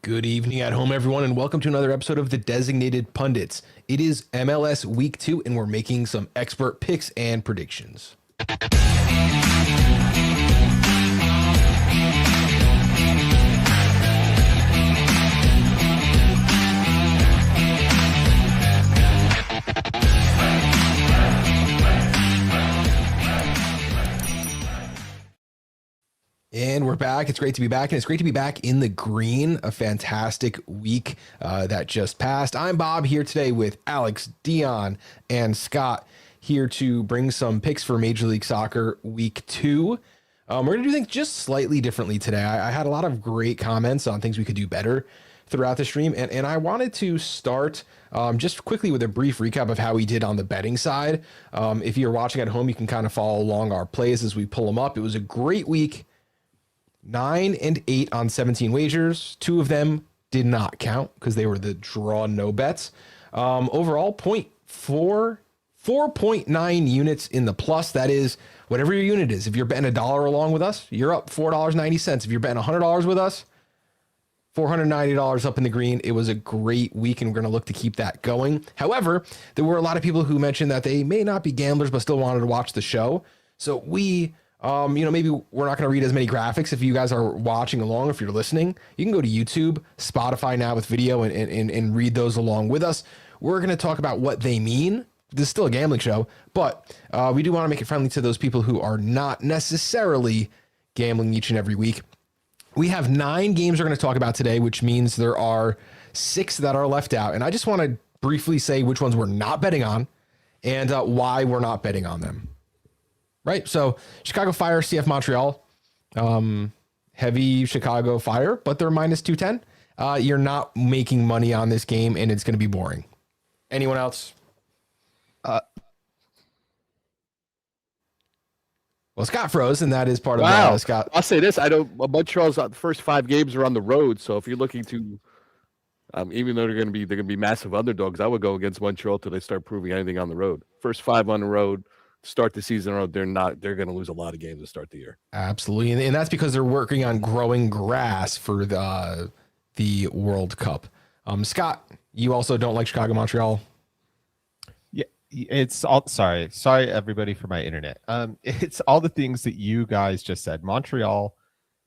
Good evening at home, everyone, and welcome to another episode of the Designated Pundits. It is MLS Week 2, and we're making some expert picks and predictions. And we're back. It's great to be back, and it's great to be back in the green. A fantastic week that just passed. I'm Bob here today with Alex, Deon, and Scott here to bring some picks for Major League Soccer Week 2. We're going to do things just slightly differently today. I had a lot of great comments on things we could do better throughout the stream, and I wanted to start just quickly with a brief recap of how we did on the betting side. If you're watching at home, you can kind of follow along our plays as we pull them up. It was a great week. 9 and 8 on 17 wagers. 2 of them did not count because they were the draw no bets. Overall, 4.9 units in the plus. That is whatever your unit is. If you're betting $1 along with us, you're up $4.90. If you're betting $100 with us, $490 up in the green. It was a great week, and we're going to look to keep that going. However, there were a lot of people who mentioned that they may not be gamblers but still wanted to watch the show. So we maybe we're not going to read as many graphics. If you guys are watching along, if you're listening, you can go to YouTube, Spotify now with video and read those along with us. We're going to talk about what they mean. This is still a gambling show, but we do want to make it friendly to those people who are not necessarily gambling each and every week. We have 9 games we're going to talk about today, which means there are 6 that are left out. And I just want to briefly say which ones we're not betting on and why we're not betting on them. Right, so Chicago Fire, CF Montreal, heavy Chicago Fire, but they're minus 210. You're not making money on this game, and it's going to be boring. Anyone else? Well, Scott froze, and that is part of Scott. I'll say this: Montreal's the first 5 games are on the road, so if you're looking to, even though they're going to be massive underdogs, I would go against Montreal till they start proving anything on the road. First 5 on the road. Start the season or they're going to lose a lot of games to start the year. Absolutely. And that's because they're working on growing grass for the World Cup. Scott, you also don't like Chicago Montreal? Yeah, it's all sorry everybody for my internet. It's all the things that you guys just said. Montreal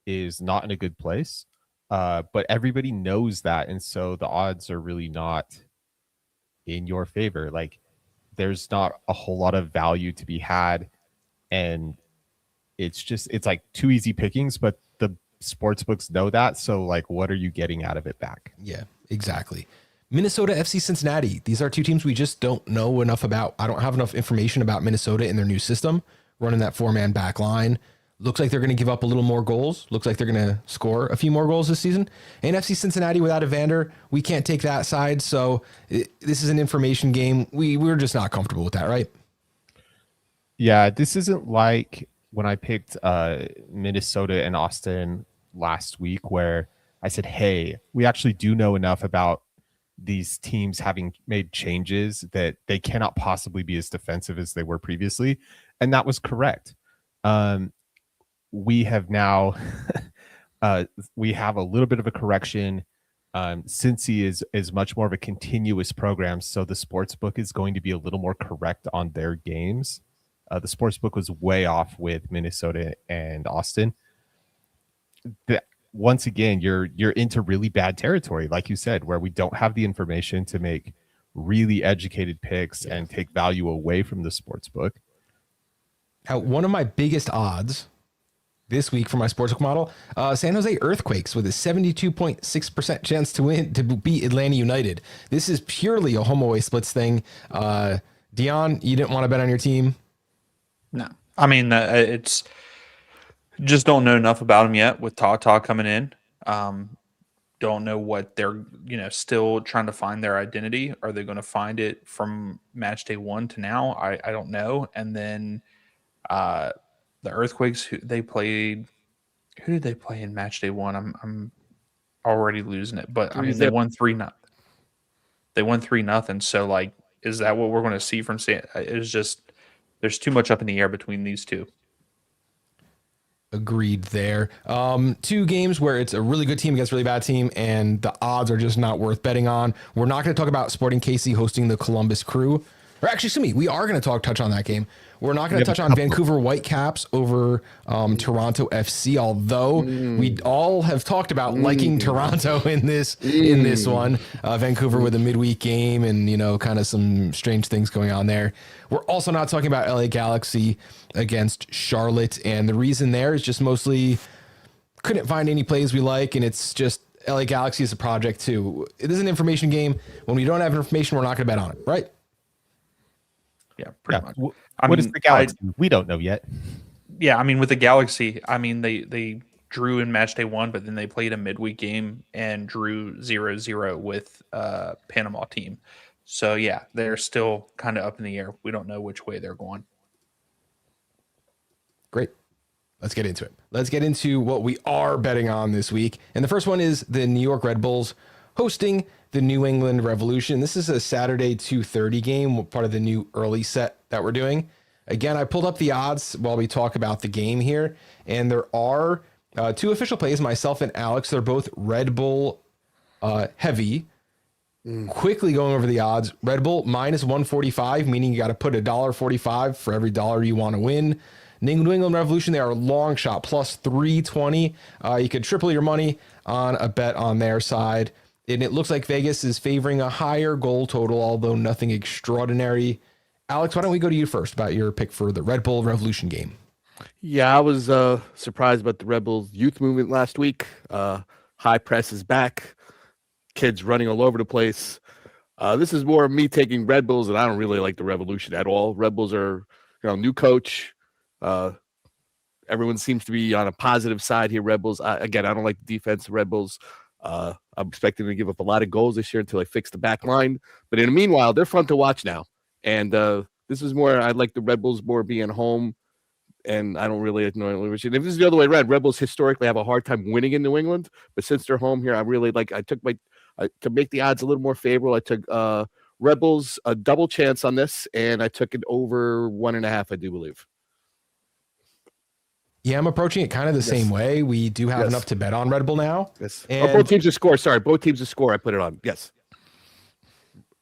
is not in a good place. But everybody knows that, and so the odds are really not in your favor. Like, there's not a whole lot of value to be had, and it's like too easy pickings, but the sports books know that. So like, what are you getting out of it back? Yeah, exactly. Minnesota FC Cincinnati. These are 2 teams we just don't know enough about. I don't have enough information about Minnesota in their new system, running that 4-man back line. Looks like they're going to give up a little more goals. Looks like they're going to score a few more goals this season. And FC Cincinnati without Evander, we can't take that side. So this is an information game. We're just not comfortable with that, right? Yeah, this isn't like when I picked Minnesota and Austin last week, where I said, hey, we actually do know enough about these teams having made changes that they cannot possibly be as defensive as they were previously. And that was correct. We have now we have a little bit of a correction. Cincy is much more of a continuous program, so the sports book is going to be a little more correct on their games. The sports book was way off with Minnesota and Austin. Once again, you're into really bad territory, like you said, where we don't have the information to make really educated picks and take value away from the sports book. Now, one of my biggest odds this week for my sportsbook model, San Jose Earthquakes with a 72.6% chance to beat Atlanta United. This is purely a home away splits thing. Deon, you didn't want to bet on your team? No. I mean, it's just don't know enough about them yet with Tata coming in. Don't know what they're, still trying to find their identity. Are they going to find it from match day 1 to now? I don't know. And then the Earthquakes, who did they play in match day 1? I'm already losing it, but I mean, they won 3-0. They won 3-0. So like, is that what we're going to see from San? It's just, there's too much up in the air between these two. Agreed there. Two games where it's a really good team against a really bad team, and the odds are just not worth betting on. We're not going to talk about Sporting KC hosting the Columbus Crew. Or actually, excuse me, we are going to touch on that game. We're not going to touch on Vancouver Whitecaps over Toronto FC, although we all have talked about liking Toronto in this one. Vancouver with a midweek game and, kind of some strange things going on there. We're also not talking about LA Galaxy against Charlotte, and the reason there is just mostly couldn't find any plays we like, and it's just LA Galaxy is a project too. It is an information game. When we don't have information, we're not going to bet on it, right? Yeah, pretty much. What is the Galaxy? We don't know yet. Yeah, I mean, with the Galaxy, I mean, they drew in match day 1, but then they played a midweek game and drew 0-0 with Panama team. So, yeah, they're still kind of up in the air. We don't know which way they're going. Great. Let's get into it. Let's get into what we are betting on this week. And the first one is the New York Red Bulls hosting the New England Revolution. This is a Saturday 2:30 game, part of the new early set that we're doing. Again, I pulled up the odds while we talk about the game here, and there are two official plays, myself and Alex. They're both Red Bull heavy. Quickly going over the odds. Red Bull minus 145, meaning you got to put $1.45 for every dollar you want to win. New England Revolution, they are a long shot, plus 320. You could triple your money on a bet on their side. And it looks like Vegas is favoring a higher goal total, although nothing extraordinary. Alex, why don't we go to you first about your pick for the Red Bull Revolution game? Yeah, I was surprised about the Red Bulls youth movement last week. High press is back. Kids running all over the place. This is more of me taking Red Bulls, and I don't really like the Revolution at all. Red Bulls are, new coach. Everyone seems to be on a positive side here. Red Bulls, again, I don't like the defense of Red Bulls. I'm expecting them to give up a lot of goals this year until they fix the back line. But in the meanwhile, they're fun to watch now. And this is more, I like the Red Bulls more being home. And I don't really ignore it. If this is the other way around, Red Bulls historically have a hard time winning in New England. But since they're home here, I really like, to make the odds a little more favorable, I took Red Bulls a double chance on this. And I took it over 1.5, I do believe. Yeah, I'm approaching it kind of the same way. We do have enough to bet on Red Bull now. Yes. And both teams to score. Sorry, both teams to score. I put it on. Yes.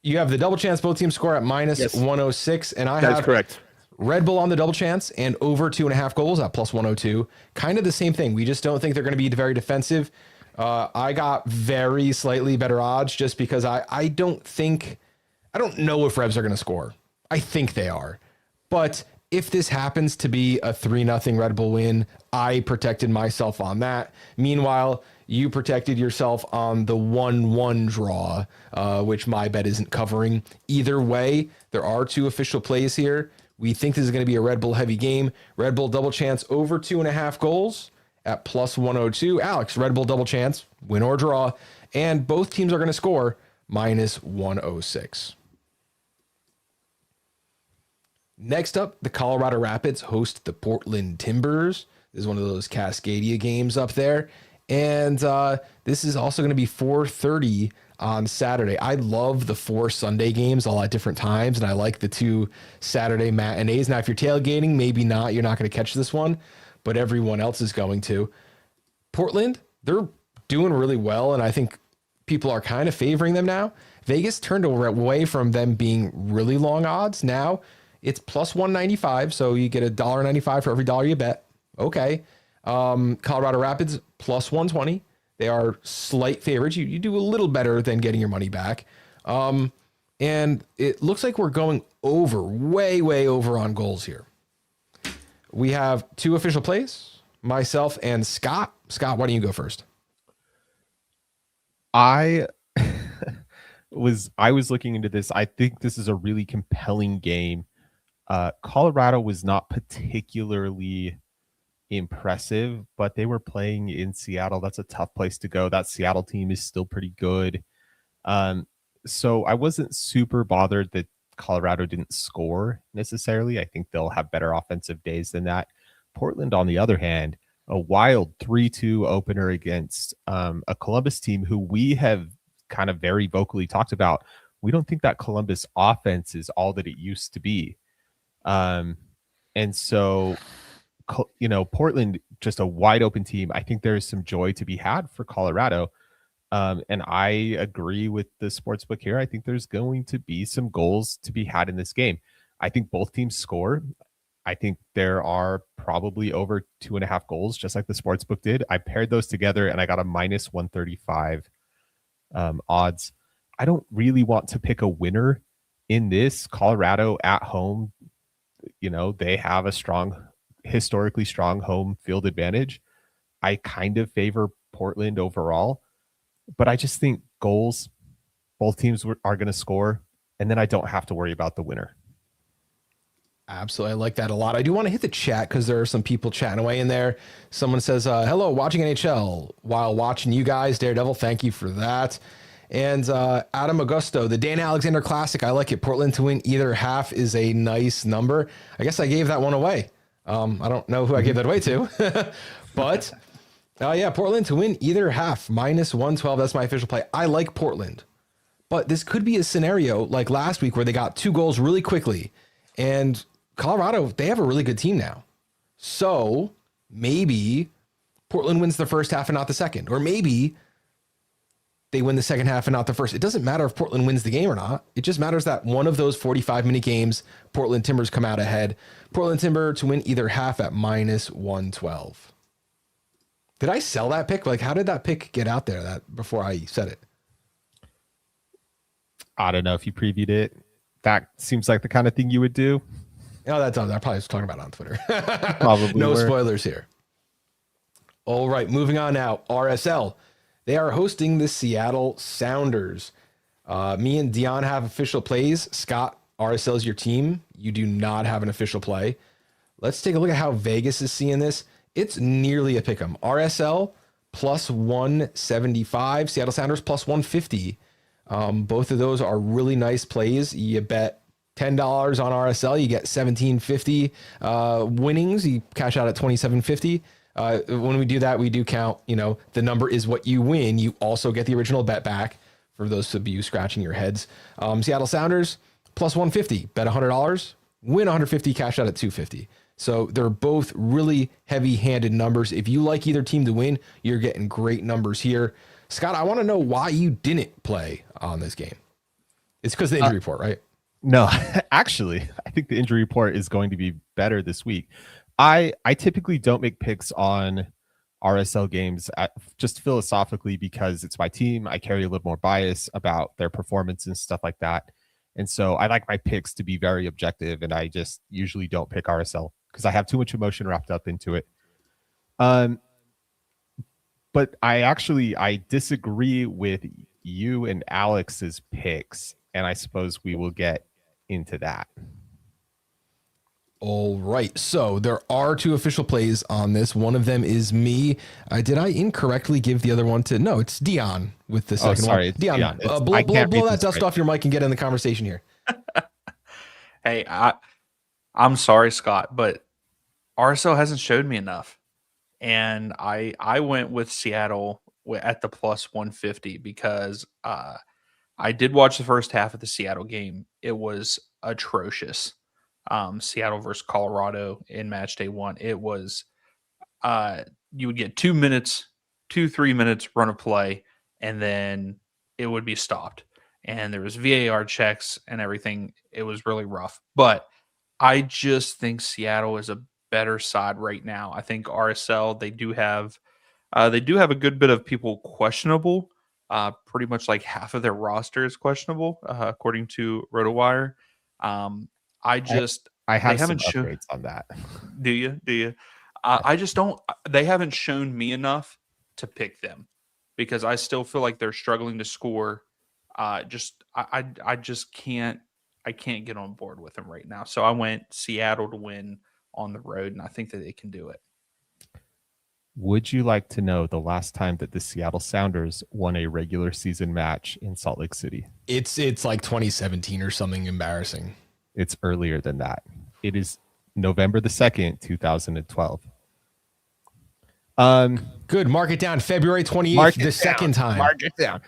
You have the double chance. Both teams score at minus 106. And I That's have correct. Red Bull on the double chance and over 2.5 goals at plus 102. Kind of the same thing. We just don't think they're going to be very defensive. I got very slightly better odds just because I don't know if Revs are going to score. I think they are. But if this happens to be a 3-0 Red Bull win, I protected myself on that. Meanwhile, you protected yourself on the 1-1 draw, which my bet isn't covering. Either way, there are two official plays here. We think this is going to be a Red Bull heavy game. Red Bull double chance over 2.5 goals at plus 102. Alex, Red Bull double chance, win or draw. And both teams are going to score minus 106. Next up, the Colorado Rapids host the Portland Timbers. This is one of those Cascadia games up there. And this is also going to be 4:30 on Saturday. I love the 4 Sunday games all at different times, and I like the 2 Saturday matinees. Now, if you're tailgating, maybe not. You're not going to catch this one, but everyone else is going to. Portland, they're doing really well, and I think people are kind of favoring them now. Vegas turned away from them being really long odds. Now it's plus 195, so you get $1.95 for every dollar you bet. Okay. Colorado Rapids plus 120. They are slight favorites. You do a little better than getting your money back. And it looks like we're going over, way over on goals here. We have 2 official plays, myself and Scott. Scott, why don't you go first? I was looking into this. I think this is a really compelling game. Colorado was not particularly impressive, but they were playing in Seattle. That's a tough place to go. That Seattle team is still pretty good. So I wasn't super bothered that Colorado didn't score necessarily. I think they'll have better offensive days than that. Portland, on the other hand, a wild 3-2 opener against a Columbus team who we have kind of very vocally talked about. We don't think that Columbus offense is all that it used to be. And so Portland, just a wide open team. I think there's some joy to be had for Colorado. And I agree with the sportsbook here. I think there's going to be some goals to be had in this game. I think both teams score. I think there are probably over 2.5 goals, just like the sportsbook did. I paired those together and I got a minus 135 odds. I don't really want to pick a winner in this. Colorado at home, they have a historically strong home field advantage. I kind of favor Portland overall, but I just think goals, both teams are going to score, and then I don't have to worry about the winner. Absolutely. I like that a lot. I do want to hit the chat because there are some people chatting away in there. Someone says, hello, watching NHL while watching you guys. Daredevil, thank you for that. And Adam Augusto, the Dan Alexander Classic. I like it. Portland to win either half is a nice number. I guess I gave that one away. I don't know who I gave that away to, but yeah, Portland to win either half, minus 112. That's my official play. I like Portland, but this could be a scenario like last week where they got 2 goals really quickly, and Colorado, they have a really good team now. So maybe Portland wins the first half and not the second, or maybe they win the second half and not the first. It doesn't matter if Portland wins the game or not. It just matters that one of those 45-minute games, Portland Timbers come out ahead. Portland Timber to win either half at minus 112. Did I sell that pick? Like, how did that pick get out there before I said it? I don't know if you previewed it. That seems like the kind of thing you would do. Oh, that's I probably was talking about it on Twitter. Probably no spoilers here. All right, moving on now. RSL. They are hosting the Seattle Sounders. Me and Deon have official plays. Scott, RSL is your team. You do not have an official play. Let's take a look at how Vegas is seeing this. It's nearly a pick 'em. RSL plus 175. Seattle Sounders plus 150. Both of those are really nice plays. You bet $10 on RSL, you get $17.50 winnings. You cash out at $27.50. When we do that, we do count, the number is what you win. You also get the original bet back for those of you scratching your heads. Seattle Sounders plus 150, bet $100, win 150, cash out at $250. So they're both really heavy-handed numbers. If you like either team to win, you're getting great numbers here. Scott, I want to know why you didn't play on this game. It's because of the injury report, right? No, actually, I think the injury report is going to be better this week. I typically don't make picks on RSL games just philosophically because it's my team. I carry a little more bias about their performance and stuff like that. And so I like my picks to be very objective, and I just usually don't pick RSL because I have too much emotion wrapped up into it. But I disagree with you and Alex's picks, and I suppose we will get into that. All right. So there are 2 official plays on this. One of them is me. Did I incorrectly give the other one to? No, it's Deon with the second one. Deon, blow that dust off your mic and get in the conversation here. Hey, I'm sorry, Scott, but RSL hasn't showed me enough. And I went with Seattle at the plus 150 because I did watch the first half of the Seattle game. It was atrocious. Seattle versus Colorado in match day 1. It was you would get 3 minutes run of play, and then it would be stopped. And there was VAR checks and everything. It was really rough. But I just think Seattle is a better side right now. I think RSL, they do have a good bit of people questionable. Pretty much like half of their roster is questionable, according to RotoWire. I have some upgrades on that. Do you? I just don't. They haven't shown me enough to pick them because I still feel like they're struggling to score. I just can't. I can't get on board with them right now. So I went Seattle to win on the road, and I think that they can do it. Would you like to know the last time that the Seattle Sounders won a regular season match in Salt Lake City? It's like 2017 or something embarrassing. It's earlier than that. It is November the 2nd, 2012. Good. Mark it down. February 28th, second time. Mark it down.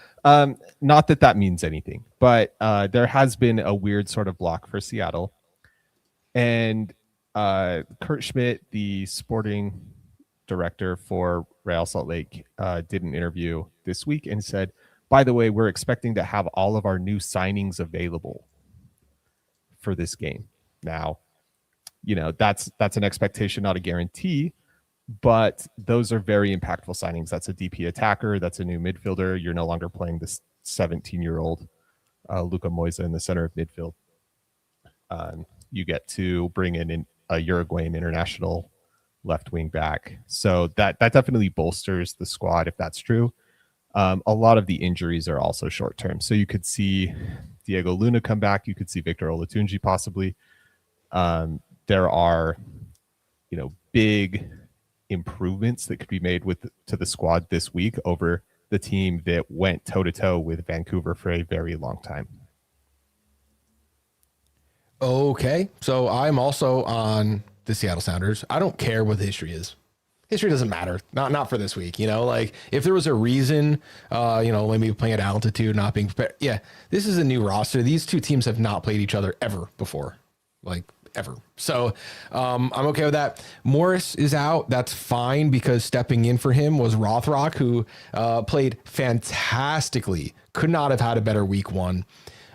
Not that means anything, but there has been a weird sort of block for Seattle. And Kurt Schmidt, the sporting director for Real Salt Lake, did an interview this week and said, by the way, we're expecting to have all of our new signings available for this game. Now, that's an expectation, not a guarantee, but those are very impactful signings. That's a DP attacker. That's a new midfielder. You're no longer playing this 17-year-old Luka Moisa in the center of midfield. You get to bring in a Uruguayan international left wing back. So that definitely bolsters the squad if that's true. A lot of the injuries are also short term. So you could see Diego Luna come back. You could see Victor Olatunji possibly. There are, big improvements that could be made to the squad this week over the team that went toe to toe with Vancouver for a very long time. Okay, so I'm also on the Seattle Sounders. I don't care what the history is. History doesn't matter. Not for this week. Like if there was a reason, maybe playing at altitude, not being prepared. Yeah, this is a new roster. These two teams have not played each other ever before, like ever. So I'm okay with that. Morris is out. That's fine because stepping in for him was Rothrock, who played fantastically. Could not have had a better week one.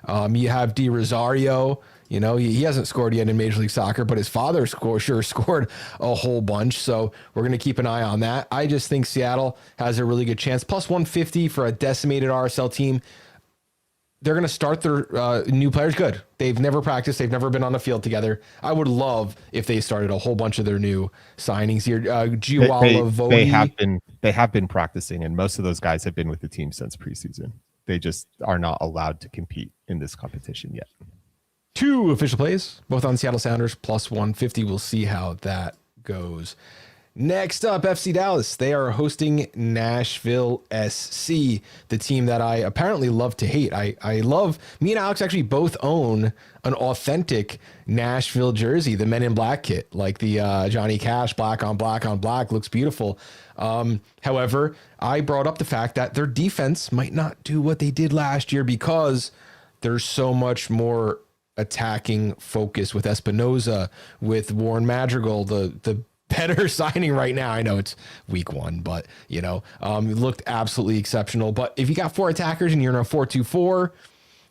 You have Di Rosario. He hasn't scored yet in Major League Soccer, but his father sure scored a whole bunch. So we're going to keep an eye on that. I just think Seattle has a really good chance. Plus 150 for a decimated RSL team. They're going to start their new players good. They've never practiced. They've never been on the field together. I would love if they started a whole bunch of their new signings here. Giwala Vodi. They have been practicing, and most of those guys have been with the team since preseason. They just are not allowed to compete in this competition yet. 2 official plays, both on Seattle Sounders, plus 150. We'll see how that goes. Next up, FC Dallas. They are hosting Nashville SC, the team that I apparently love to hate. I love, me and Alex actually both own an authentic Nashville jersey, the Men in Black kit, like the Johnny Cash black on black on black, looks beautiful. However, I brought up the fact that their defense might not do what they did last year because there's so much more attacking focus with Espinoza, with Warren Madrigal, the better signing right now. I know it's week one, but it looked absolutely exceptional. But if you got 4 attackers and you're in a 4-2-4,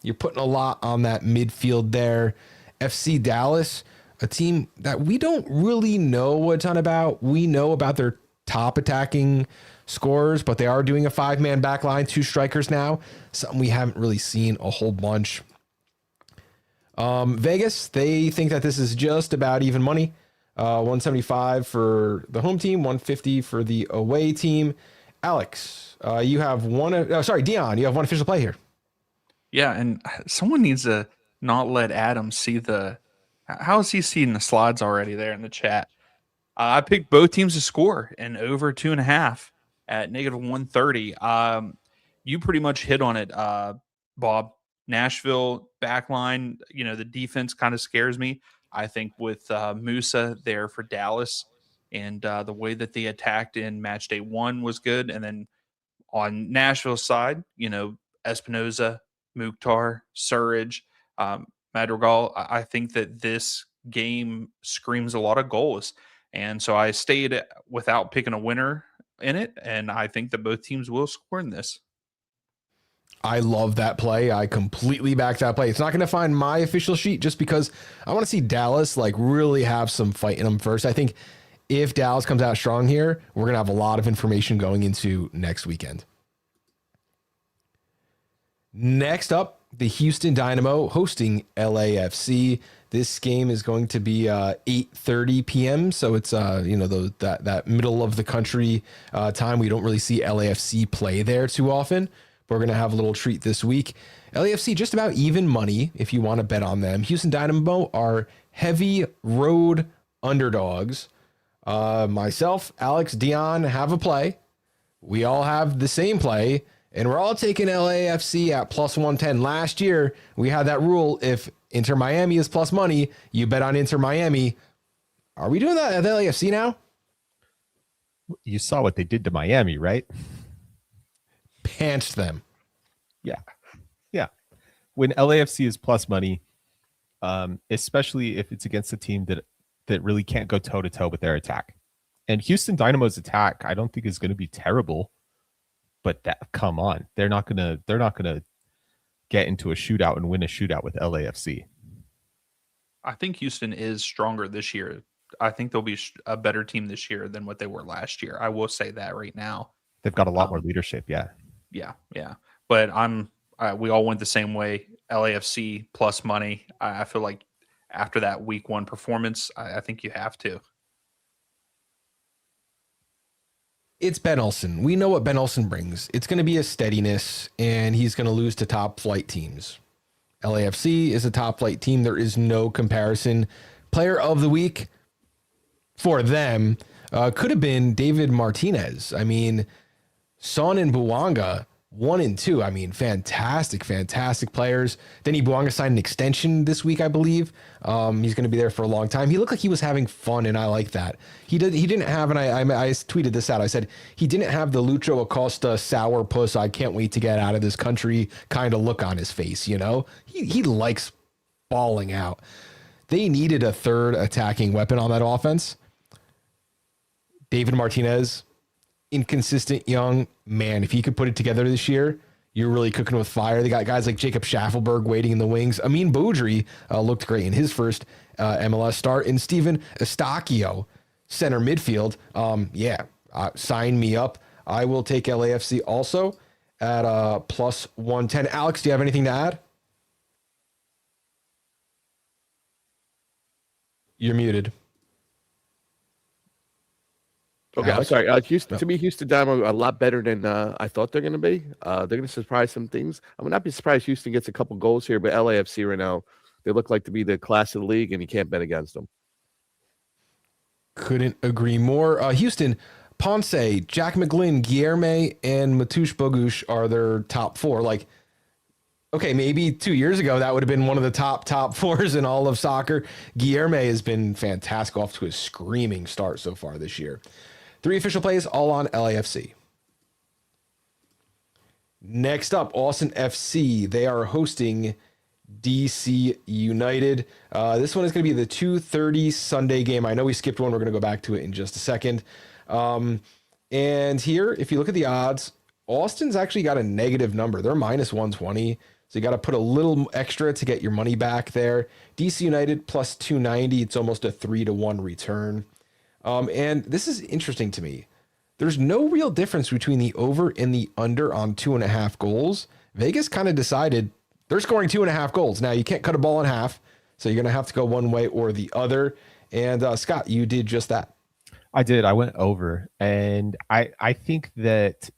you're putting a lot on that midfield there. FC Dallas, a team that we don't really know a ton about. We know about their top attacking scorers, but they are doing a 5-man back line, 2 strikers now, something we haven't really seen a whole bunch. Vegas, they think that this is just about even money. 175 for the home team, 150 for the away team. Alex, you have Deon, you have one official play here. Yeah, and someone needs to not let Adam see how is he seeing the slides already there in the chat? I picked both teams to score and over 2.5 at -130. You pretty much hit on it, Bob. Nashville backline, the defense kind of scares me. I think with Musa there for Dallas and the way that they attacked in match day 1 was good. And then on Nashville's side, Espinoza, Mukhtar, Surridge, Madrigal, I think that this game screams a lot of goals. And so I stayed without picking a winner in it. And I think that both teams will score in this. I love that play. I completely back that play. It's not going to find my official sheet just because I want to see Dallas really have some fight in them first. I think if Dallas comes out strong here, we're going to have a lot of information going into next weekend. Next up, the Houston Dynamo hosting LAFC. This game is going to be 8:30 p.m. So it's that middle of the country time. We don't really see LAFC play there too often. We're going to have a little treat this week. LAFC, just about even money if you want to bet on them. Houston Dynamo are heavy road underdogs. Myself, Alex, Deon have a play. We all have the same play, and we're all taking LAFC at plus 110. Last year, we had that rule. If Inter Miami is plus money, you bet on Inter Miami. Are we doing that at LAFC now? You saw what they did to Miami, right? Panched them. Yeah. When LAFC is plus money, especially if it's against a team that that really can't go toe to toe with their attack. And Houston Dynamo's attack, I don't think is going to be terrible, but come on, they're not gonna get into a shootout and win a shootout with LAFC. I think Houston is stronger this year. I think they'll be a better team this year than what they were last year. I will say that right now. They've got a lot more leadership. Yeah. But we all went the same way. LAFC plus money. I feel like after that week 1 performance, I think you have to. It's Ben Olsen. We know what Ben Olsen brings. It's going to be a steadiness, and he's going to lose to top flight teams. LAFC is a top flight team. There is no comparison. Player of the week for them could have been David Martinez. I mean, Son and Bouanga, 1 and 2. I mean, fantastic players. Denny Bouanga signed an extension this week, I believe. He's going to be there for a long time. He looked like he was having fun, and I like that. He didn't have, and I tweeted this out. I said he didn't have the Lucho Acosta sour puss, I can't wait to get out of this country kind of look on his face. You know, he likes balling out. They needed a third attacking weapon on that offense. David Martinez, inconsistent young man. If he could put it together this year, you're really cooking with fire. They got guys like Jacob Schaffelberg waiting in the wings. Amin Boudry looked great in his first MLS start. And Steven Estacchio, center midfield. Sign me up. I will take LAFC also at plus 110. Alex, do you have anything to add? You're muted. Okay, I'm sorry. To me, Houston Dynamo a lot better than I thought they're going to be. They're going to surprise some things. I would not be surprised Houston gets a couple goals here, but LAFC right now, they look like to be the class of the league, and you can't bet against them. Couldn't agree more. Houston, Ponce, Jack McGlynn, Guilherme, and Mateusz Bogusz are their top 4. Like, okay, maybe 2 years ago, that would have been one of the top 4s in all of soccer. Guilherme has been fantastic, off to a screaming start so far this year. 3 official plays, all on LAFC. Next up, Austin FC. They are hosting DC United. This one is going to be the 2:30 Sunday game. I know we skipped one. We're going to go back to it in just a second. And here, if you look at the odds, Austin's actually got a negative number. They're minus 120. So you got to put a little extra to get your money back there. DC United plus 290. It's almost a 3-1 return. And this is interesting to me. There's no real difference between the over and the under on 2.5 goals. Vegas kind of decided they're scoring 2.5 goals. Now you can't cut a ball in half, so you're going to have to go one way or the other. And Scott, you did just that. I did. I went over, and I think that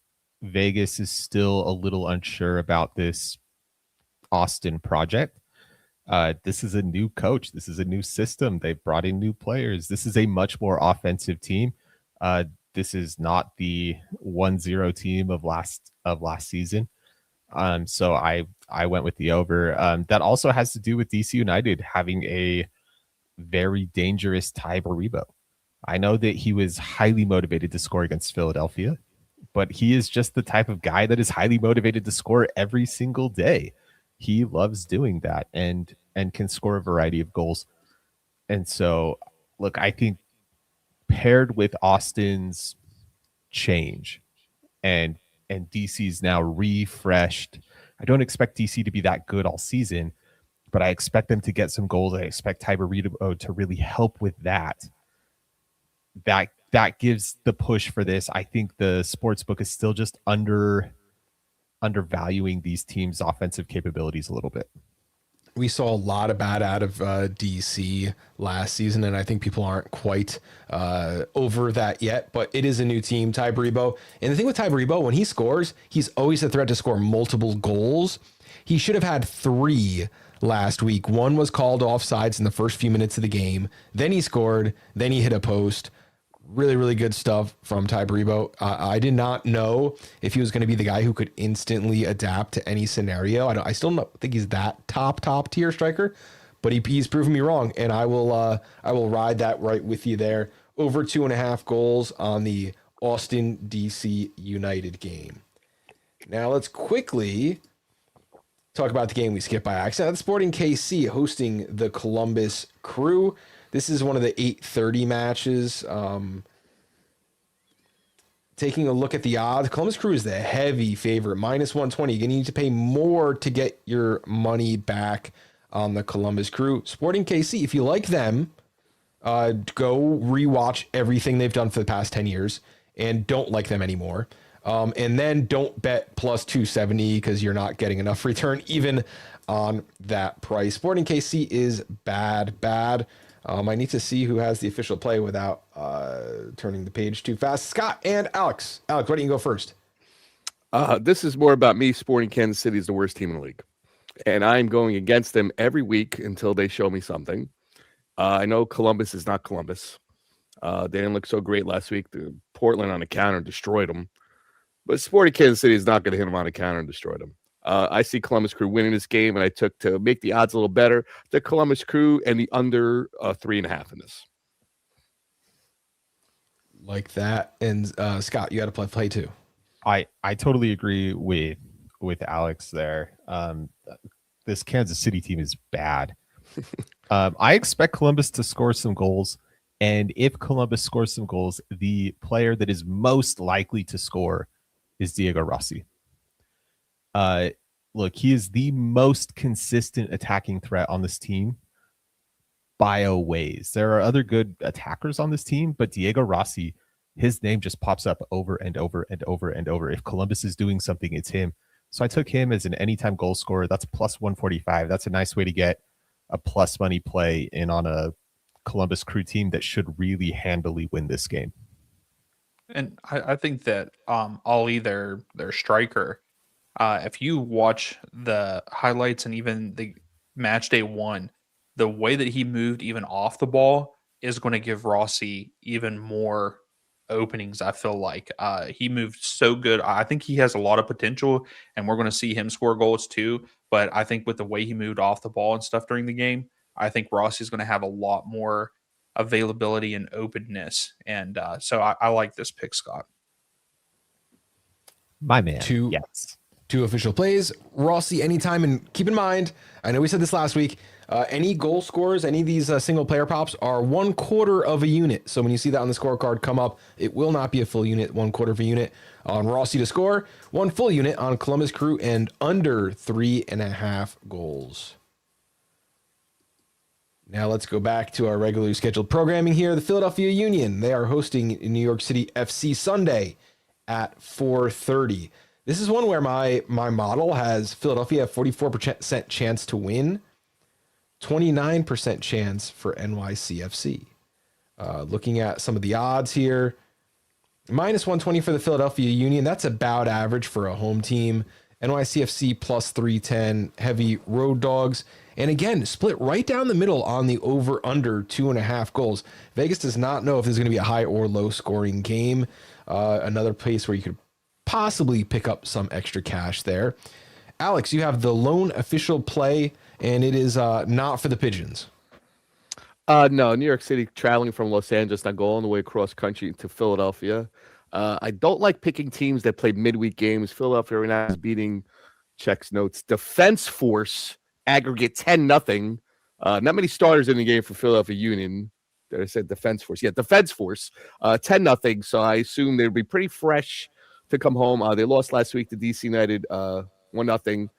Vegas is still a little unsure about this Austin project. This is a new coach. This is a new system. They've brought in new players. This is a much more offensive team. This is not the 1-0 team of last season. So I went with the over. That also has to do with DC United having a very dangerous Ty Baribo. I know that he was highly motivated to score against Philadelphia, but he is just the type of guy that is highly motivated to score every single day. He loves doing that and can score a variety of goals. And so, look, I think paired with Austin's change and DC's now refreshed, I don't expect DC to be that good all season, but I expect them to get some goals. I expect Tyberido to really help with that. That gives the push for this. I think the sportsbook is still just undervaluing these teams' offensive capabilities a little bit. We saw a lot of bad out of DC last season, and I think people aren't quite over that yet, but it is a new team, Ty Baribo. And the thing with Ty Baribo, when he scores, he's always a threat to score multiple goals. He should have had 3 last week. 1 was called offsides in the first few minutes of the game. Then he scored. Then he hit a post. Really, really good stuff from Ty Baribo. I did not know if he was going to be the guy who could instantly adapt to any scenario. I still don't think he's that top tier striker, but he's proven me wrong, and I will ride that right with you there. Over 2.5 goals on the Austin DC United game. Now let's quickly talk about the game we skipped by accident. Sporting KC hosting the Columbus Crew. This is one of the 8:30 matches. Taking a look at the odds, Columbus Crew is the heavy favorite, -120. You're going to need to pay more to get your money back on the Columbus Crew. Sporting KC, if you like them, go rewatch everything they've done for the past 10 years and don't like them anymore. And then don't bet +270 because you're not getting enough return even on that price. Sporting KC is bad. I need to see who has the official play without turning the page too fast. Scott and Alex. Alex, why don't you go first? This is more about me. Sporting Kansas City is the worst team in the league, and I'm going against them every week until they show me something. I know Columbus is not Columbus. They didn't look so great last week. Portland on the counter destroyed them. But Sporting Kansas City is not going to hit them on the counter and destroy them. I see Columbus Crew winning this game, and I took, to make the odds a little better, the Columbus Crew and the under 3.5 in this. Like that. And Scott, you had to play too. I totally agree with Alex there. This Kansas City team is bad. I expect Columbus to score some goals, and if Columbus scores some goals, the player that is most likely to score is Diego Rossi. Look, he is the most consistent attacking threat on this team by a ways. There are other good attackers on this team, but Diego Rossi, his name just pops up over and over and over and over. If Columbus is doing something, it's him. So I took him as an anytime goal scorer. That's +145. That's a nice way to get a plus money play in on a Columbus Crew team that should really handily win this game. And I think that Ollie, their striker, if you watch the highlights and even the match day one, the way that he moved even off the ball is going to give Rossi even more openings. I feel like he moved so good. I think he has a lot of potential, and we're going to see him score goals too. But I think with the way he moved off the ball and stuff during the game, I think Rossi is going to have a lot more availability and openness. And so I like this pick, Scott. My man. Yes. Two official plays. Rossi anytime. And keep in mind, I know we said this last week, any goal scorers, any of these single player props are 1/4 of a unit. So when you see that on the scorecard come up, it will not be a full unit, 1/4 of a unit on Rossi to score, 1 full unit on Columbus Crew, and under 3.5 goals. Now let's go back to our regularly scheduled programming here. The Philadelphia Union, they are hosting New York City FC Sunday at 4:30. This is one where my model has Philadelphia at 44% chance to win, 29% chance for NYCFC. Looking at some of the odds here, -120 for the Philadelphia Union. That's about average for a home team. NYCFC +310, heavy road dogs. And again, split right down the middle on the over-under 2.5 goals. Vegas does not know if this is going to be a high or low scoring game. Another place where you could possibly pick up some extra cash there. Alex, you have the lone official play, and it is not for the Pigeons. No, New York City traveling from Los Angeles, not going all the way across country to Philadelphia. I don't like picking teams that play midweek games. Philadelphia right now is beating, checks notes, Defense Force, aggregate 10-0. Not many starters in the game for Philadelphia Union. Did I said Defense Force? Yeah, Defense Force, 10-0. So I assume they'd be pretty fresh to come home. They lost last week to DC United, 1-0.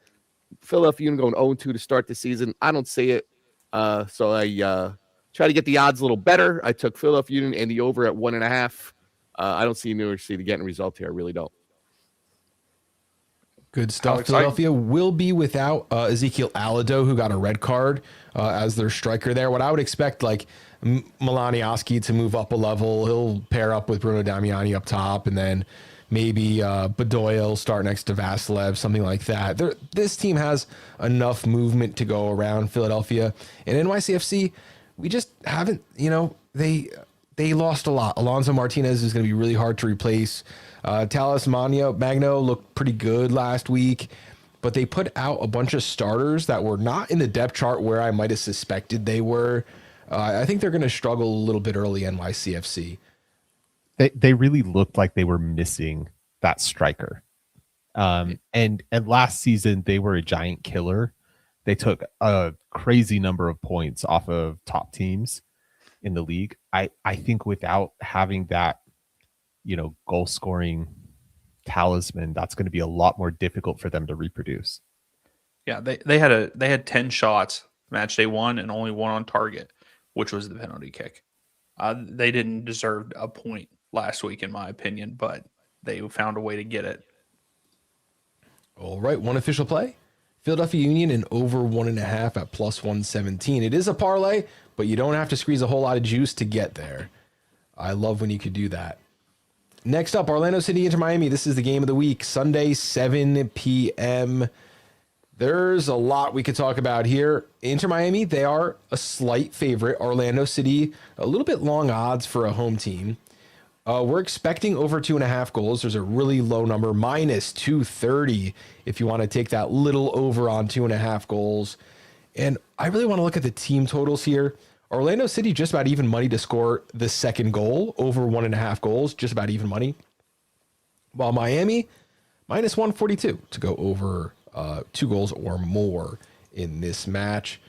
Philadelphia Union going 0-2 to start the season. I don't see it. So I try to get the odds a little better. I took Philadelphia Union and the over at 1.5. I don't see New York City getting a result here. I really don't. Good stuff. Philadelphia will be without Ezekiel Alado, who got a red card as their striker there. What I would expect, like Melaniowski to move up a level. He'll pair up with Bruno Damiani up top, and then maybe Bedoya will start next to Vasilev, something like that. This team has enough movement to go around Philadelphia. And NYCFC, we just haven't, they lost a lot. Alonso Martinez is going to be really hard to replace. Talis Magno looked pretty good last week, but they put out a bunch of starters that were not in the depth chart where I might have suspected they were. I think they're going to struggle a little bit early, NYCFC. They really looked like they were missing that striker. And last season, they were a giant killer. They took a crazy number of points off of top teams. in the league. I think without having that, goal scoring talisman, that's going to be a lot more difficult for them to reproduce. Yeah, they had 10 shots match day 1 and only 1 on target, which was the penalty kick. They didn't deserve a point last week, in my opinion, but they found a way to get it. All right, one official play. Philadelphia Union and over 1.5 at plus 117. It is a parlay, but you don't have to squeeze a whole lot of juice to get there. I love when you could do that. Next up, Orlando City Inter Miami. This is the game of the week, Sunday, 7 p.m. There's a lot we could talk about here. Inter Miami, they are a slight favorite. Orlando City, a little bit long odds for a home team. We're expecting over 2.5 goals. There's a really low number, minus 230, if you want to take that little over on 2.5 goals. And I really want to look at the team totals here. Orlando City, just about even money to score the second goal, over 1.5 goals, just about even money. While Miami, minus 142 to go over 2 goals or more in this match.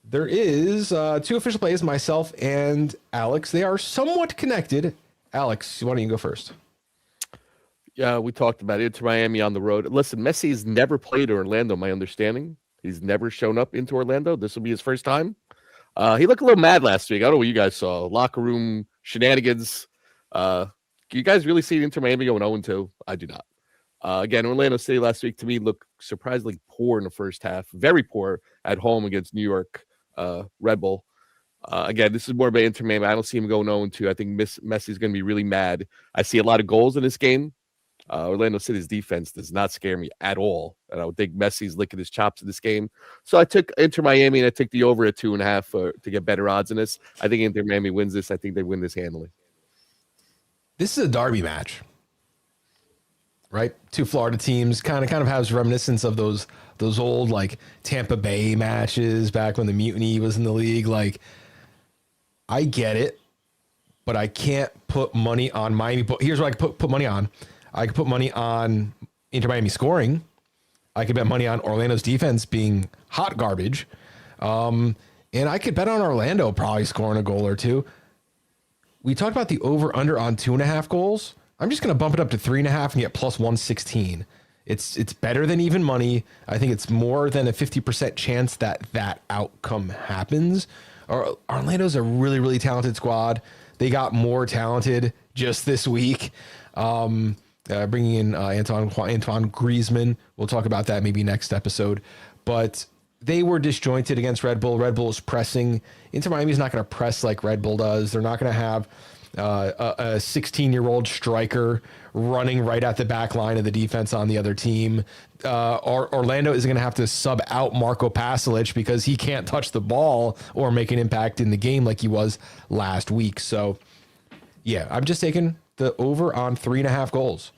There is 2 official plays, myself and Alex. They are somewhat connected. Alex, why don't you go first? Yeah, we talked about it. Inter Miami on the road. Listen, Messi's never played Orlando, my understanding. He's never shown up into Orlando. This will be his first time. He looked a little mad last week. I don't know what you guys saw. Locker room shenanigans. You guys really see Inter Miami going 0-2? I do not. Again, Orlando City last week to me looked surprisingly poor in the first half. Very poor at home against New York Red Bull. Again, this is more about Inter Miami. I don't see him going 0-2. I think Messi's going to be really mad. I see a lot of goals in this game. Orlando City's defense does not scare me at all. And I would think Messi's licking his chops in this game. So I took Inter Miami and I took the over at 2.5 to get better odds in this. I think Inter Miami wins this. I think they win this handily. This is a derby match, right? 2 Florida teams kind of has reminiscence of those old like Tampa Bay matches back when the Mutiny was in the league. Like, I get it, but I can't put money on Miami. But here's what I can put money on. I could put money on Inter Miami scoring. I could bet money on Orlando's defense being hot garbage. And I could bet on Orlando probably scoring a goal or 2. We talked about the over-under on 2.5 goals. I'm just going to bump it up to 3.5 and get plus 116. It's better than even money. I think it's more than a 50% chance that outcome happens. Orlando's a really, really talented squad. They got more talented just this week. Bringing in Antoine Griezmann. We'll talk about that maybe next episode. But they were disjointed against Red Bull. Red Bull is pressing. Inter Miami is not going to press like Red Bull does. They're not going to have a 16-year-old striker running right at the back line of the defense on the other team. Orlando is going to have to sub out Marco Pasalic because he can't touch the ball or make an impact in the game like he was last week. So, yeah, I'm just taking the over on 3.5 goals.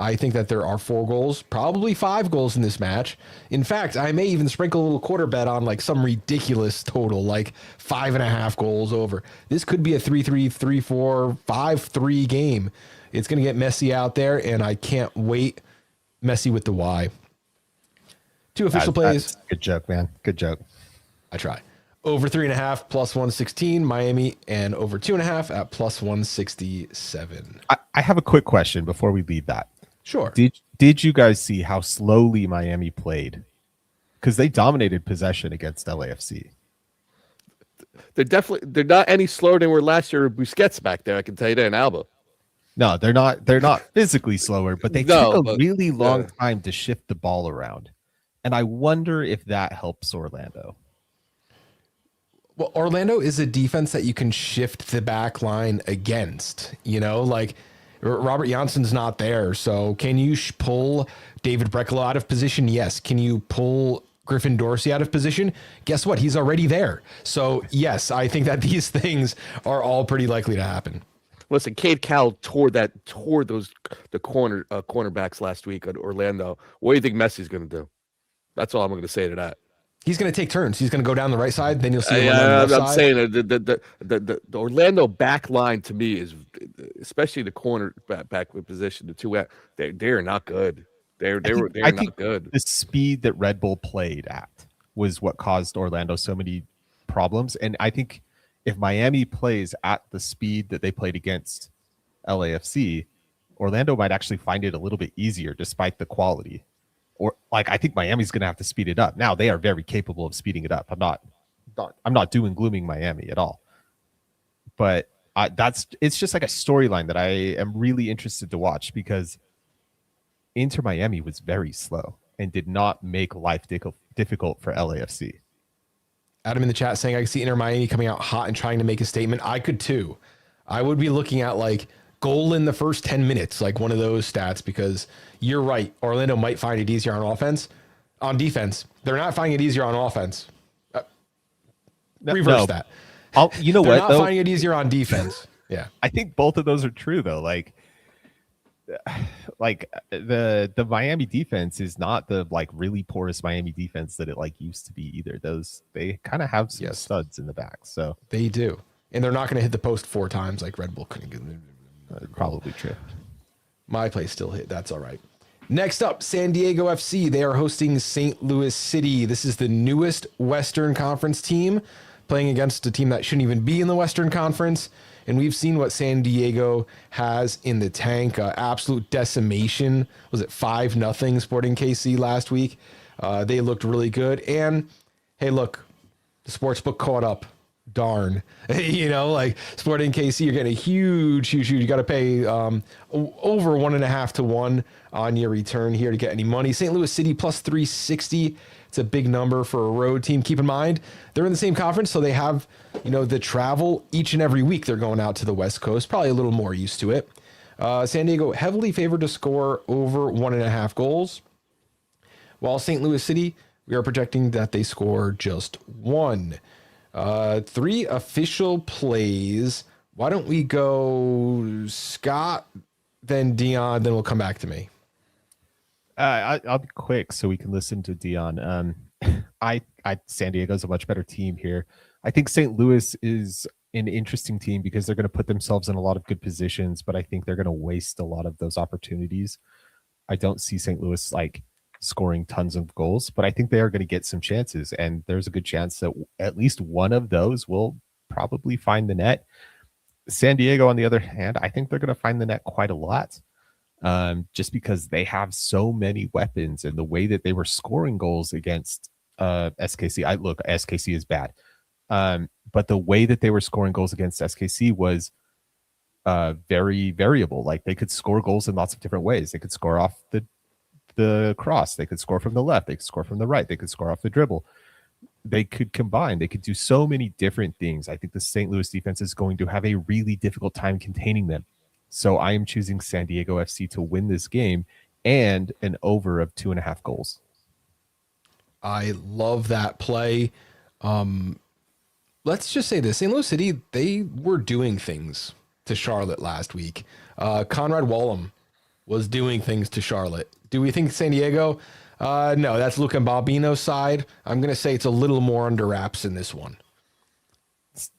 I think that there are 4 goals, probably 5 goals in this match. In fact, I may even sprinkle a little quarter bet on like some ridiculous total, like 5.5 goals over. This could be a 3-3, 3-4, 5-3 game. It's going to get messy out there, and I can't wait. Messy with the Y. 2 official plays. Good joke, man. Good joke. I try. Over 3.5 plus 116, Miami, and over 2.5 at plus 167. I have a quick question before we leave that. Sure. Did you guys see how slowly Miami played? Because they dominated possession against LAFC. They're not any slower than we were last year with Busquets back there. I can tell you that in Alba. No, they're not physically slower, but they take a really long time to shift the ball around. And I wonder if that helps Orlando. Well, Orlando is a defense that you can shift the back line against, like Robert Jansson's not there. So can you pull David Brecalo out of position? Yes. Can you pull Griffin Dorsey out of position? Guess what? He's already there. So yes, I think that these things are all pretty likely to happen. Listen, Cade Cowell tore the cornerbacks last week at Orlando. What do you think Messi's going to do? That's all I'm going to say to that. He's going to take turns. He's going to go down the right side. Then you'll see. I'm saying the Orlando back line to me is, especially the corner back position. The 2, they're not good. They're not good. The speed that Red Bull played at was what caused Orlando so many problems, and I think if Miami plays at the speed that they played against LAFC, Orlando might actually find it a little bit easier despite the quality. Or like, I think Miami's going to have to speed it up. Now they are very capable of speeding it up. I'm not doom and glooming Miami at all, but it's just like a storyline that I am really interested to watch, because Inter Miami was very slow and did not make life difficult for LAFC. Adam in the chat saying, I can see Inter Miami coming out hot and trying to make a statement. I could too. I would be looking at like goal in the first 10 minutes, like one of those stats, because you're right. Orlando might find it easier on defense. They're not finding it easier on offense. Reverse that. You know They're what? not Though, finding it easier on defense. Yeah. I think both of those are true though. Like the Miami defense is not the like really porous Miami defense that it like used to be either. They kind of have some studs in the back, so they do, and they're not going to hit the post 4 times like Red Bull couldn't get. Probably true. My play still hit. That's all right. Next up, San Diego FC. They are hosting St. Louis City. This is the newest Western Conference team playing against a team that shouldn't even be in the Western Conference. And we've seen what San Diego has in the tank. Absolute decimation. Was it 5-0 Sporting KC last week? They looked really good. And hey, look, the sportsbook caught up. Darn. Like Sporting KC, you're getting a huge. You got to pay over 1.5 to 1 on your return here to get any money. St. Louis City plus 360. It's a big number for a road team. Keep in mind, they're in the same conference, so they have, the travel each and every week. They're going out to the West Coast, probably a little more used to it. San Diego heavily favored to score over 1.5 goals, while St. Louis City, we are projecting that they score just 1. 3 official plays. Why don't we go Scott, then Deon, then we'll come back to me. I'll be quick so we can listen to Deon. San Diego's a much better team here. I think St. Louis is an interesting team because they're going to put themselves in a lot of good positions, but I think they're going to waste a lot of those opportunities. I don't see St. Louis like scoring tons of goals, but I think they are going to get some chances, and there's a good chance that at least one of those will probably find the net. San Diego, on the other hand, I think they're going to find the net quite a lot. Just because they have so many weapons, and the way that they were scoring goals against SKC. SKC is bad. But the way that they were scoring goals against SKC was very variable. Like they could score goals in lots of different ways. They could score off the cross. They could score from the left. They could score from the right. They could score off the dribble. They could combine. They could do so many different things. I think the St. Louis defense is going to have a really difficult time containing them. So I am choosing San Diego FC to win this game and an over of 2.5 goals. I love that play. Let's just say this. St. Louis City, they were doing things to Charlotte last week. Conrad Wallum was doing things to Charlotte. Do we think San Diego? No, that's Luca Bambino's side. I'm going to say it's a little more under wraps in this one.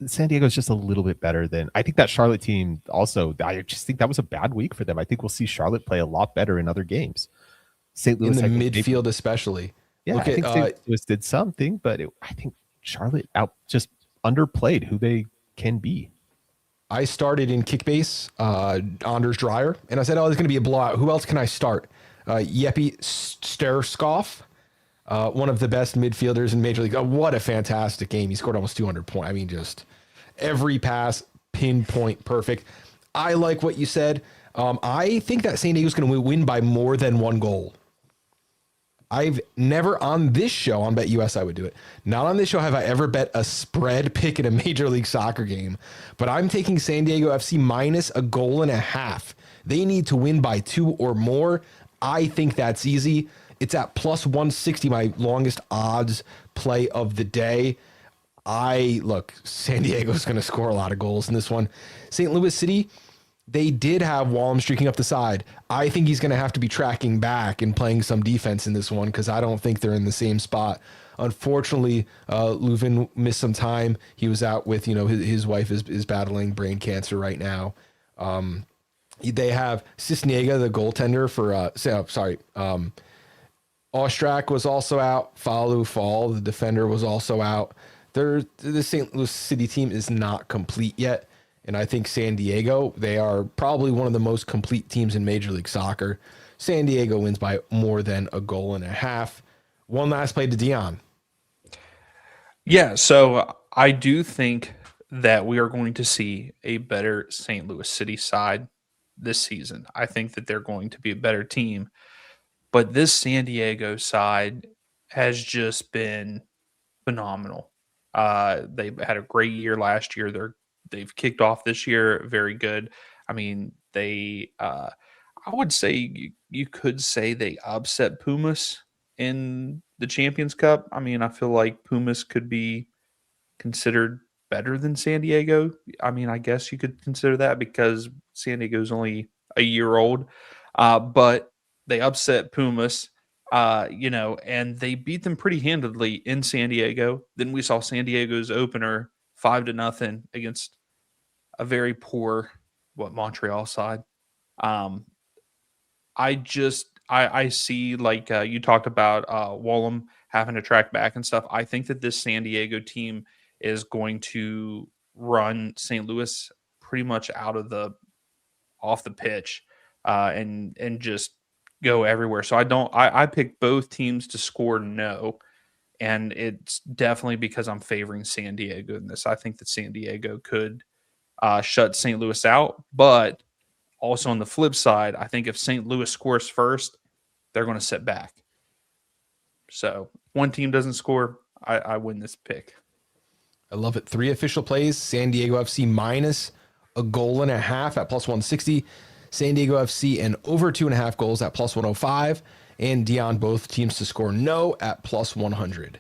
San Diego's just a little bit better than I think that Charlotte team. Also, I just think that was a bad week for them. I think we'll see Charlotte play a lot better in other games. St. Louis in the midfield, especially. Yeah, I think St. Louis did something, but I think Charlotte just underplayed who they can be. I started in kickbase, Anders Dreyer, and I said, "Oh, there's going to be a blowout. Who else can I start?" Jeppe Sterskov. One of the best midfielders in Major League. Oh, what a fantastic game. He scored almost 200 points. I mean, just every pass, pinpoint perfect. I like what you said. I think that San Diego's going to win by more than 1 goal. I've never on this show, on Bet US I would do it. Not on this show have I ever bet a spread pick in a Major League Soccer game. But I'm taking San Diego FC minus 1.5 goals. They need to win by 2 or more. I think that's easy. It's at plus 160, my longest odds play of the day. San Diego's going to score a lot of goals in this one. St. Louis City, they did have Wallum streaking up the side. I think he's going to have to be tracking back and playing some defense in this one because I don't think they're in the same spot. Unfortunately, Leuven missed some time. He was out with, his wife is battling brain cancer right now. They have Cisniega, the goaltender for, Ostrak was also out. Fall, the defender, was also out. the St. Louis City team is not complete yet. And I think San Diego, they are probably one of the most complete teams in Major League Soccer. San Diego wins by more than a goal and a half. One last play to Deon. Yeah, so I do think that we are going to see a better St. Louis City side this season. I think that they're going to be a better team. But this San Diego side has just been phenomenal. They had a great year last year. They've kicked off this year very good. I mean, I would say you could say they upset Pumas in the Champions Cup. I mean, I feel like Pumas could be considered better than San Diego. I mean, I guess you could consider that because San Diego's only a year old. But they upset Pumas, and they beat them pretty handedly in San Diego. Then we saw San Diego's opener 5-0 against a very poor Montreal side. I see, like you talked about Wallum having to track back and stuff. I think that this San Diego team is going to run St. Louis pretty much off the pitch and just go everywhere. So I picked both teams to score no. And it's definitely because I'm favoring San Diego in this. I think that San Diego could shut St. Louis out. But also on the flip side, I think if St. Louis scores first, they're going to sit back. So one team doesn't score, I win this pick. I love it. 3 official plays. San Diego FC minus a goal and a half at plus 160. San Diego FC and over 2.5 goals at plus 105. And Deon, both teams to score no at plus 100.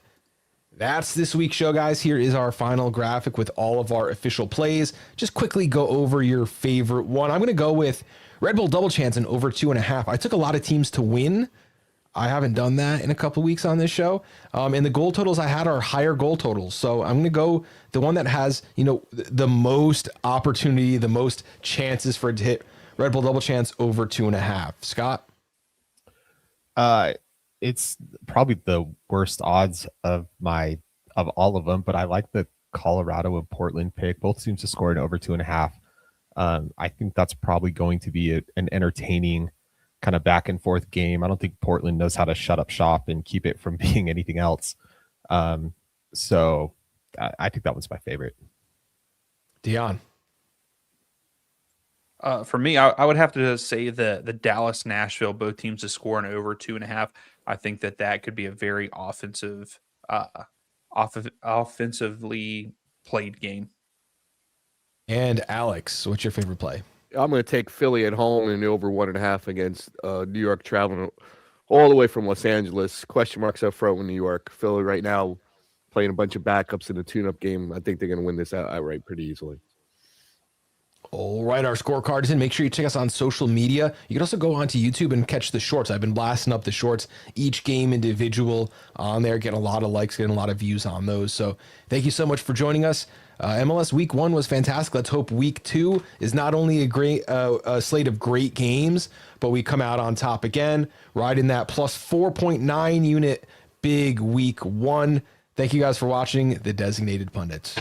That's this week's show, guys. Here is our final graphic with all of our official plays. Just quickly go over your favorite one. I'm going to go with Red Bull double chance and over 2.5. I took a lot of teams to win. I haven't done that in a couple of weeks on this show. And the goal totals I had are higher goal totals. So I'm going to go the one that has, the most opportunity, the most chances for it to hit Red Bull double chance over 2.5. Scott? It's probably the worst odds of all of them, but I like the Colorado and Portland pick. Both teams to score in over 2.5. I think that's probably going to be an entertaining kind of back and forth game. I don't think Portland knows how to shut up shop and keep it from being anything else. So I think that one's my favorite. Deon? For me, I would have to say the Dallas Nashville, both teams to score in over 2.5. I think that could be a very offensively played game. And Alex, what's your favorite play? I'm going to take Philly at home and over 1.5 against New York, traveling all the way from Los Angeles. Question marks up front with New York. Philly right now playing a bunch of backups in a tune-up game. I think they're going to win this outright pretty easily. All right, our scorecard is in. Make sure you check us on social media. You can also go onto YouTube and catch the shorts. I've been blasting up the shorts, each game individual on there, getting a lot of likes, getting a lot of views on those. So thank you so much for joining us. MLS Week 1 was fantastic. Let's hope Week 2 is not only a great slate of great games, but we come out on top again, riding that plus 4.9 unit big Week 1. Thank you guys for watching the Designated Pundits.